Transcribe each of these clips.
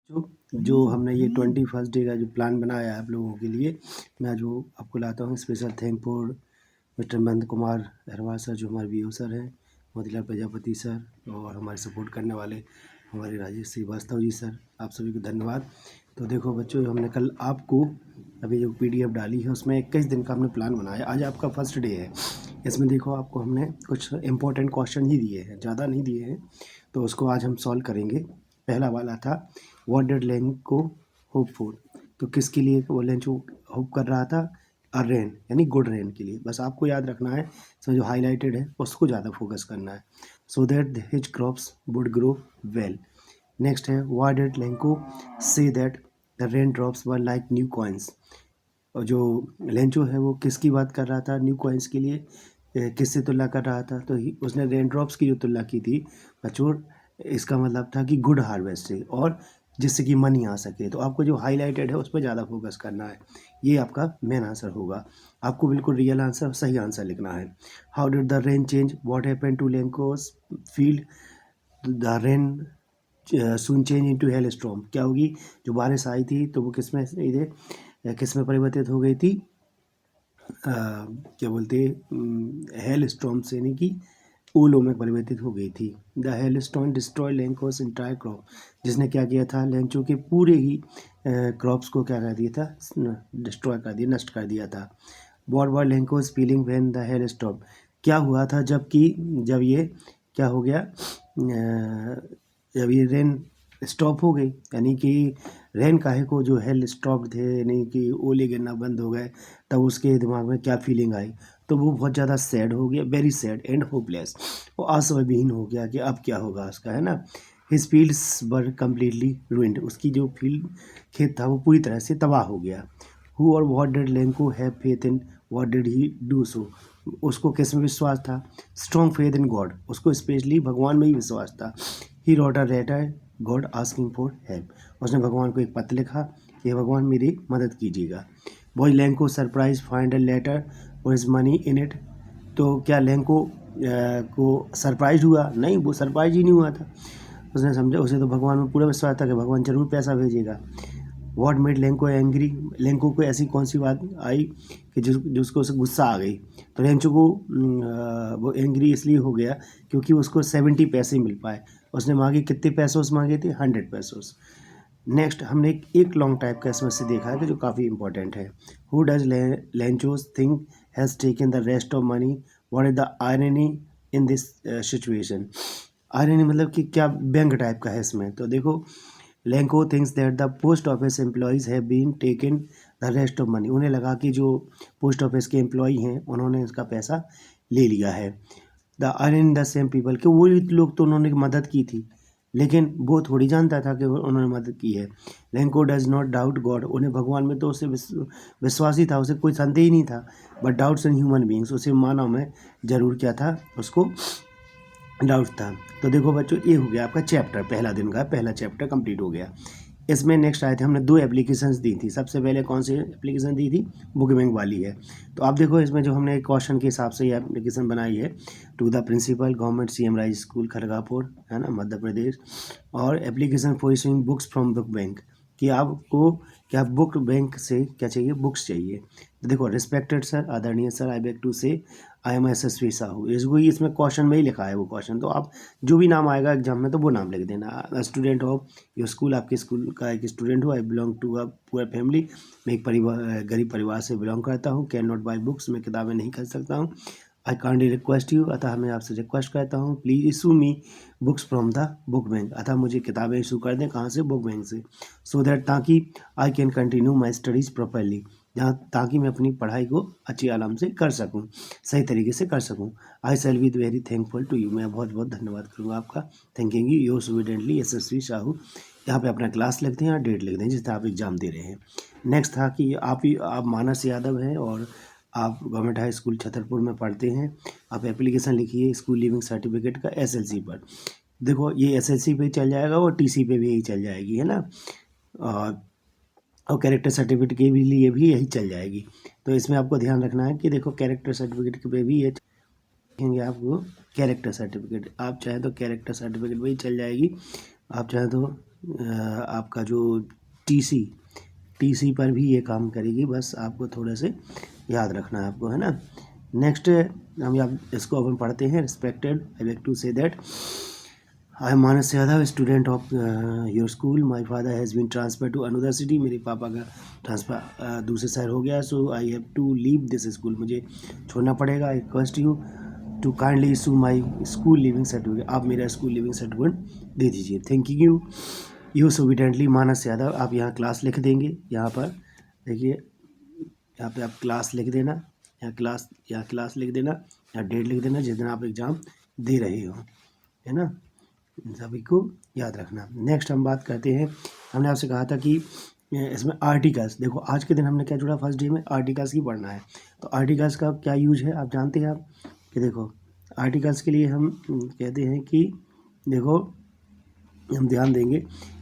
जो हमने ये 21st डे का जो प्लान बनाया है आप लोगों के लिए, मैं जो आपको लाता हूँ special thank for mister Nand Kumar Aharwal sir, जो हमारे वीओ सर हैं, मोतीलाल प्रजापति सर, और हमारे सपोर्ट करने वाले हमारे राजेश श्रीवास्तव जी सर, आप सभी को धन्यवाद। तो देखो बच्चों, हमने कल आपको अभी जो PDF डाली है उसमें 21 दिन का हमने प्लान बनाया। आज आपका फर्स्ट डे है। इसमें देखो आपको हमने कुछ इम्पोर्टेंट क्वेश्चन ही दिए हैं, ज़्यादा नहीं दिए हैं, तो उसको आज हम सॉल्व करेंगे। पहला वाला था what did Lanco hope for, तो किसके लिए वो लेंचो होप कर रहा था? अ रेन, यानी गुड रेन के लिए। बस आपको याद रखना है, इसमें जो हाईलाइटेड है उसको ज़्यादा फोकस करना है। So that his crops would grow well. Next है why did Lencho say that the rain drops were like new coins. और जो लेंचो है वो किसकी बात कर रहा था न्यू कॉइन्स के लिए? किससे तुलना कर रहा था? तो उसने रेन ड्रॉप्स की जो तुलना की थी बच्चों, इसका मतलब था कि गुड हार्वेस्ट से, और जिससे कि मनी आ सके। तो आपको जो हाईलाइटेड है उस पर ज़्यादा फोकस करना है। ये आपका मेन आंसर होगा। आपको बिल्कुल रियल आंसर, सही आंसर लिखना है। How did the rain change what happened to Lencho's field? The rain soon change into hail storm. क्या होगी? जो बारिश आई थी तो वो किस में परिवर्तित हो गई थी? क्या बोलते हेल स्टॉर्म से, यानी कि ओलो में परिवर्तित हो गई थी। The hail storm destroy Lencho's entire crop, जिसने क्या किया था? लेंचो के पूरे ही क्रॉप्स को क्या कर दिया था? डिस्ट्रॉय कर दिया, नष्ट कर दिया था। What were Lencho's feeling when the hail stop? क्या हुआ था जब ये क्या हो गया? जब ये रेन स्टॉप हो गई, यानी कि रेन काहे को, जो हेल स्टॉप थे यानी कि ओले गिरना बंद हो गए, तब उसके दिमाग में क्या फीलिंग आई? तो वो बहुत ज़्यादा सैड हो गया, वेरी सैड एंड होपलेस। वो आशाविहीन हो गया कि अब क्या होगा उसका, है ना। His fields were completely ruined, उसकी जो खेत था वो पूरी तरह से तबाह हो गया। हु और what did Lencho have faith in, what did he do so? उसको किस में विश्वास था? स्ट्रॉन्ग फेथ इन गॉड, उसको स्पेशली भगवान में ही विश्वास था। He wrote a letter God asking for help, उसने भगवान को एक पत्र लिखा कि भगवान मेरी मदद कीजिएगा। Was Lencho surprise find a letter और इज मनी इन इट? तो क्या लेंको को सरप्राइज हुआ? नहीं, वो सरप्राइज ही नहीं हुआ था। उसने समझा, उसे तो भगवान में पूरा विश्वास था कि भगवान जरूर पैसा भेजेगा। What made Lanco angry, Lanco को ऐसी कौन सी बात आई कि जिसको उसे गुस्सा आ गई? तो लेंचो को वो एंग्री इसलिए हो गया क्योंकि उसको 70 पैसे मिल पाए। उसने मांगे कितने पैसों मांगे थे? 100 पैसों। नेक्स्ट हमने एक लॉन्ग टाइप का इसमें से देखा है कि जो काफ़ी इंपॉर्टेंट है। Who does Lencho's think has taken the rest of money, what is the irony in this situation? Irony मतलब कि क्या व्यंग टाइप का है इसमें। तो देखो, Lencho thinks that the post office employees have been taken the rest of money, उन्हें लगा कि जो पोस्ट ऑफिस के एम्प्लॉय हैं उन्होंने इसका पैसा ले लिया है। The iron in the same people, कि वो लोग तो उन्होंने मदद की थी, लेकिन वो थोड़ी जानता था कि उन्होंने मदद की है। Lanco does not doubt God, उन्हें भगवान में तो उसे विश्वास ही था, उसे कोई संदेह ही नहीं था। But doubts in human beings, उसे मानव में जरूर क्या था? उसको डाउट था। तो देखो बच्चों, ये हो गया आपका चैप्टर, पहला दिन का पहला चैप्टर कंप्लीट हो गया। इसमें नेक्स्ट आए थे, हमने 2 एप्लीकेशंस दी थी। सबसे पहले कौन सी एप्लीकेशन दी थी? बुक बैंक वाली है। तो आप देखो इसमें जो हमने क्वेश्चन के हिसाब से ये एप्लीकेशन बनाई है, to the principal government CM rise school Khargapur, है ना, मध्य प्रदेश। और application for issuing books from book bank, कि आपको क्या बुक बैंक से क्या चाहिए? बुक्स चाहिए। तो देखो, रिस्पेक्टेड सर, आदरणीय सर, आई बेग टू से आई एम SSV साहू, इसमें क्वेश्चन में ही लिखा है वो क्वेश्चन। तो आप जो भी नाम आएगा एग्जाम में तो वो नाम लिख देना। स्टूडेंट ऑफ योर स्कूल, आपके स्कूल का एक स्टूडेंट हो। I belong to a poor family, मैं एक गरीब परिवार से बिलोंग करता हूँ। कैन नॉट बाई बुक्स, मैं किताबें नहीं खरीद सकता हूँ। आई काइंडली रिक्वेस्ट यू, अतः मैं आपसे रिक्वेस्ट करता हूँ, please issue me books from the book bank, अतः मुझे किताबें इशू कर दें। कहाँ से? बुक बैंक से। सो दैट, ताकि I can continue my studies properly, जहाँ ताकि मैं अपनी पढ़ाई को अच्छी आराम से कर सकूँ, सही तरीके से कर सकूँ। I shall be very thankful to you, मैं बहुत बहुत धन्यवाद करूँगा आपका। थैंकिंग यू योर स्टूडेंटली SSV साहू। यहाँ पे अपना क्लास लिखते हैं और डेट लिखते हैं जिस तरह आप एग्ज़ाम दे रहे हैं। नेक्स्ट था कि आप मानस यादव हैं और आप गवर्नमेंट हाई स्कूल छतरपुर में पढ़ते हैं। आप एप्लीकेशन लिखिए स्कूल लिविंग सर्टिफिकेट का SLC पर। देखो, ये SLC पे चल जाएगा और TC पे भी यही चल जाएगी, है ना। और कैरेक्टर सर्टिफिकेट के भी लिए भी यही चल जाएगी। तो इसमें आपको ध्यान रखना है कि देखो, कैरेक्टर सर्टिफिकेट पे भी ये देखेंगे आपको। कैरेक्टर सर्टिफिकेट आप चाहे तो कैरेक्टर सर्टिफिकेट भी चल जाएगी, आप चाहे तो आपका जो टीसी टीसी पर भी ये काम करेगी, बस आपको थोड़े से याद रखना है आपको, है ना। नेक्स्ट हम आप इसको अपन पढ़ते हैं। Respected, I like to say that I am Manas Yadav, student of your school. My father has been transfer to another city. मेरे पापा का ट्रांसफ़र दूसरे शहर हो गया। So I have to leave this school, मुझे छोड़ना पड़ेगा। I request you to kindly issue my school leaving certificate, आप मेरा स्कूल लिविंग सर्टिफिकेट दे दीजिए। थैंक यू सोविडेंटली मानस यादव। आप यहाँ क्लास लिख देंगे, यहाँ पर देखिए, यहाँ पे आप क्लास लिख देना, यहाँ क्लास लिख देना, यहाँ डेट लिख देना जिस दिन आप एग्ज़ाम दे रहे हो, है ना। इन सभी को याद रखना। नेक्स्ट हम बात करते हैं, हमने आपसे कहा था कि इसमें आर्टिकल्स, देखो आज के दिन हमने क्या जुड़ा, फर्स्ट डे में आर्टिकल्स की पढ़ना है। तो आर्टिकल्स का क्या यूज है आप जानते हैं आप, कि देखो आर्टिकल्स के लिए हम कहते हैं कि देखो हम ध्यान देंगे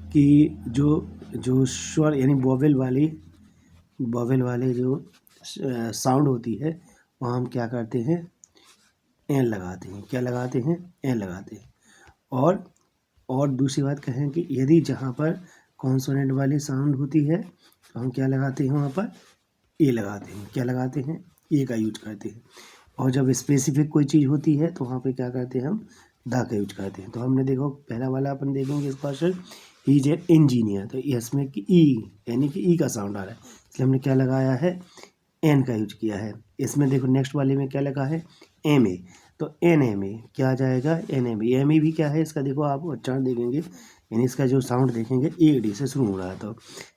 कि जो स्वर यानी वोवेल वाले जो साउंड होती है वहाँ हम क्या करते हैं, एन लगाते हैं। क्या लगाते हैं, एन लगाते हैं। और दूसरी बात कहें कि यदि जहाँ पर कॉन्सोनेंट वाली साउंड होती है तो हम क्या लगाते हैं, वहाँ पर ए लगाते हैं। क्या लगाते हैं, ए का यूज करते हैं। और जब स्पेसिफिक कोई चीज़ होती है तो वहाँ पे क्या करते हैं, हम दा का यूज करते हैं। तो हमने देखो पहला वाला अपन देखेंगे इस question, he is an engineer, तो इसमें कि ई यानी कि ई का साउंड आ रहा है, इसलिए हमने क्या लगाया है, एन का यूज किया है। इसमें देखो नेक्स्ट वाले में क्या लगा है, एम ए, तो एन एम ए क्या आ जाएगा, एन एम ए भी क्या है इसका, देखो आप उच्चारण देखेंगे यानी इसका जो साउंड देखेंगे ए डी से शुरू हो रहा है। तो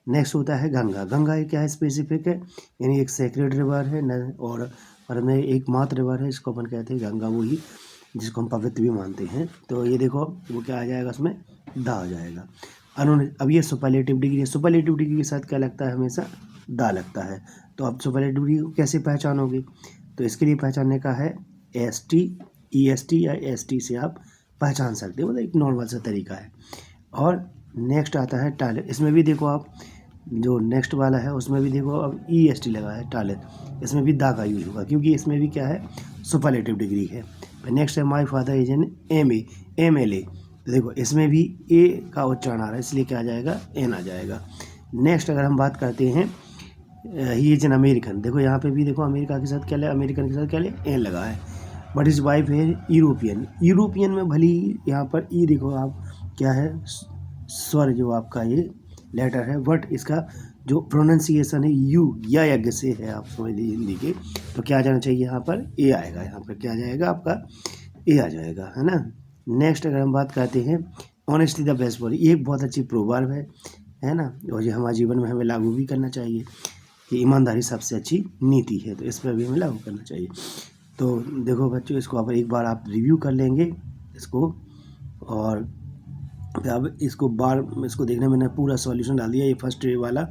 नेक्स्ट होता है गंगा। गंगा ये क्या है, स्पेसिफिक है, यानी एक सेक्रेड रिवर है न, और में एक मात्र रिवर है, इसको अपन कहते हैं गंगा, वही जिसको हम पवित्र भी मानते हैं। तो ये देखो वो क्या आ जाएगा, उसमें दा आ जाएगा। अब ये सुपरलेटिव डिग्री है, सुपरलेटिव डिग्री के साथ क्या लगता है, हमेशा दा लगता है। तो आप सुपरलेटिव डिग्री को कैसे पहचानोगे, तो इसके लिए पहचानने का है ST, EST या ST से आप पहचान सकते हो, मतलब एक नॉर्मल सा तरीका है। और नेक्स्ट आता है टॉयलेट। इसमें भी देखो आप जो नेक्स्ट वाला है उसमें भी देखो अब EST लगा है टॉयलेट, इसमें भी दा का यूज होगा क्योंकि इसमें भी क्या है, सुपरलेटिव डिग्री है। नेक्स्ट है my father is an MLA, तो देखो इसमें भी ए का उच्चारण आ रहा है, इसलिए क्या आ जाएगा, एन आ जाएगा। नेक्स्ट अगर हम बात करते हैं ही इज एन अमेरिकन, देखो यहाँ पे भी देखो अमेरिका के साथ क्या ले, अमेरिकन के साथ क्या ले, एन लगा है। बट इज वाइफ है यूरोपियन, यूरोपियन में भली यहाँ पर ई देखो आप क्या है, स्वर जो आपका ये लेटर है, बट इसका जो प्रोनाउंसिएशन है यू या यज्ञ से है, आप समझ लीजिए हिंदी के, तो क्या आ जाना चाहिए, यहाँ पर ए आएगा, यहाँ पर क्या आ जाएगा आपका, ए आ जाएगा, है ना। नेक्स्ट अगर हम बात करते हैं ऑनेस्टी द बेस्ट पॉलिसी, ये एक बहुत अच्छी प्रोवर्ब है ना, और ये हमारे जीवन में हमें लागू भी करना चाहिए कि ईमानदारी सबसे अच्छी नीति है, तो इस पर भी हमें लागू करना चाहिए। तो देखो बच्चों, इसको अब एक बार आप रिव्यू कर लेंगे इसको, और अब इसको देखने में मैंने पूरा सॉल्यूशन डाल दिया, ये फर्स्ट डे वाला।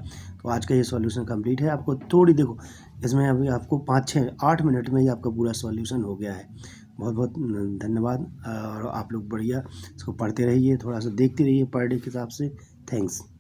तो आज का ये सॉल्यूशन कंप्लीट है। आपको थोड़ी देखो इसमें अभी आपको 5-6-8 मिनट में ही आपका पूरा सॉल्यूशन हो गया है। बहुत बहुत धन्यवाद, और आप लोग बढ़िया इसको पढ़ते रहिए, थोड़ा सा देखते रहिए पर डे के हिसाब से। थैंक्स।